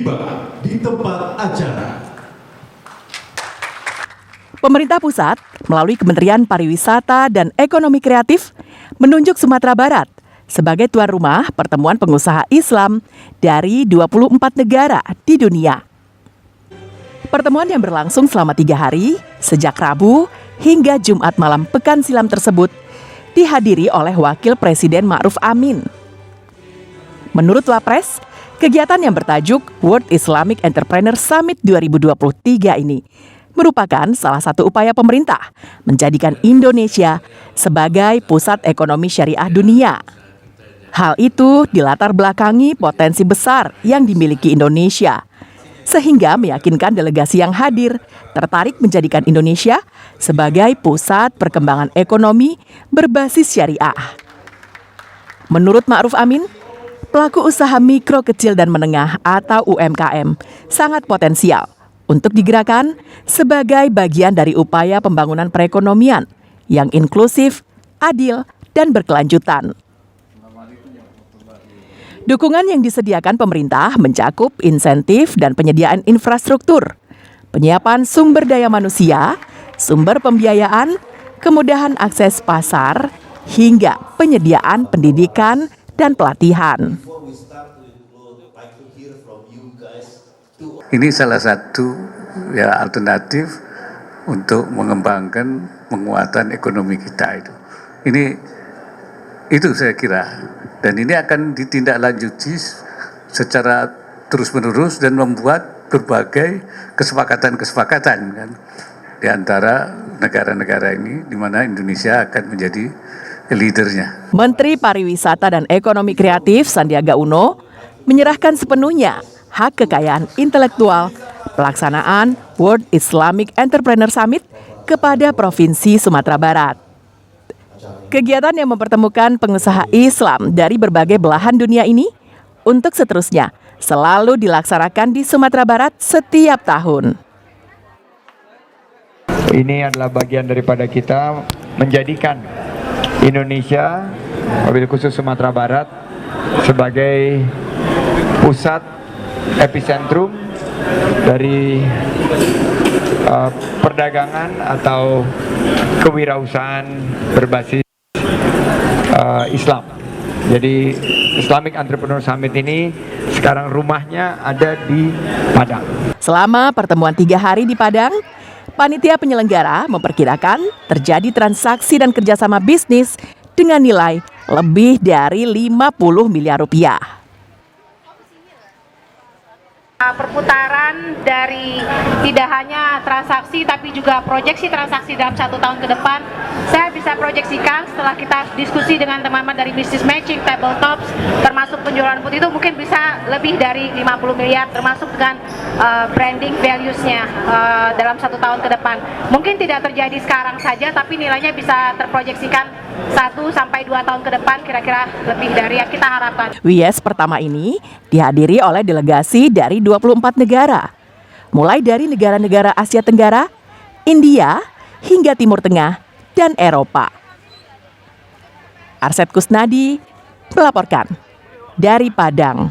tiba di tempat acara. Pemerintah pusat melalui Kementerian Pariwisata dan Ekonomi Kreatif menunjuk Sumatera Barat sebagai tuan rumah pertemuan pengusaha Islam dari 24 negara di dunia. Pertemuan yang berlangsung selama 3 hari, sejak Rabu hingga Jumat malam pekan silam tersebut, dihadiri oleh Wakil Presiden Ma'ruf Amin. Menurut Wapres, kegiatan yang bertajuk World Islamic Entrepreneur Summit 2023 ini merupakan salah satu upaya pemerintah menjadikan Indonesia sebagai pusat ekonomi syariah dunia. Hal itu dilatar belakangi potensi besar yang dimiliki Indonesia, sehingga meyakinkan delegasi yang hadir tertarik menjadikan Indonesia sebagai pusat perkembangan ekonomi berbasis syariah. Menurut Ma'ruf Amin, pelaku usaha mikro, kecil, dan menengah atau UMKM sangat potensial untuk digerakkan sebagai bagian dari upaya pembangunan perekonomian yang inklusif, adil, dan berkelanjutan. Dukungan yang disediakan pemerintah mencakup insentif dan penyediaan infrastruktur, penyiapan sumber daya manusia, sumber pembiayaan, kemudahan akses pasar, hingga penyediaan pendidikan dan pelatihan. Ini salah satu alternatif untuk mengembangkan penguatan ekonomi kita itu. Itu saya kira, dan ini akan ditindaklanjuti secara terus-menerus dan membuat berbagai kesepakatan kan di antara negara-negara ini, di mana Indonesia akan menjadi leadernya. Menteri Pariwisata dan Ekonomi Kreatif Sandiaga Uno menyerahkan sepenuhnya hak kekayaan intelektual pelaksanaan World Islamic Entrepreneur Summit kepada Provinsi Sumatera Barat. Kegiatan yang mempertemukan pengusaha Islam dari berbagai belahan dunia ini untuk seterusnya selalu dilaksanakan di Sumatera Barat setiap tahun. Ini adalah bagian daripada kita menjadikan Indonesia, wabil khusus Sumatera Barat, sebagai pusat epicentrum dari perdagangan atau kewirausahaan berbasis Islam. Jadi Islamic Entrepreneur Summit ini sekarang rumahnya ada di Padang. Selama pertemuan 3 hari di Padang, panitia penyelenggara memperkirakan terjadi transaksi dan kerjasama bisnis dengan nilai lebih dari 50 miliar rupiah. Perputaran dari tidak hanya transaksi tapi juga proyeksi transaksi dalam 1 tahun ke depan, saya bisa proyeksikan setelah kita diskusi dengan teman-teman dari business matching, tabletops, termasuk penjualan putih itu mungkin bisa lebih dari 50 miliar termasuk dengan branding values-nya dalam 1 tahun ke depan. Mungkin tidak terjadi sekarang saja tapi nilainya bisa terproyeksikan 1 sampai 2 tahun ke depan, kira-kira lebih dari yang kita harapkan. WIES pertama ini dihadiri oleh delegasi dari 24 negara, mulai dari negara-negara Asia Tenggara, India, hingga Timur Tengah, dan Eropa. Arset Kusnadi melaporkan dari Padang.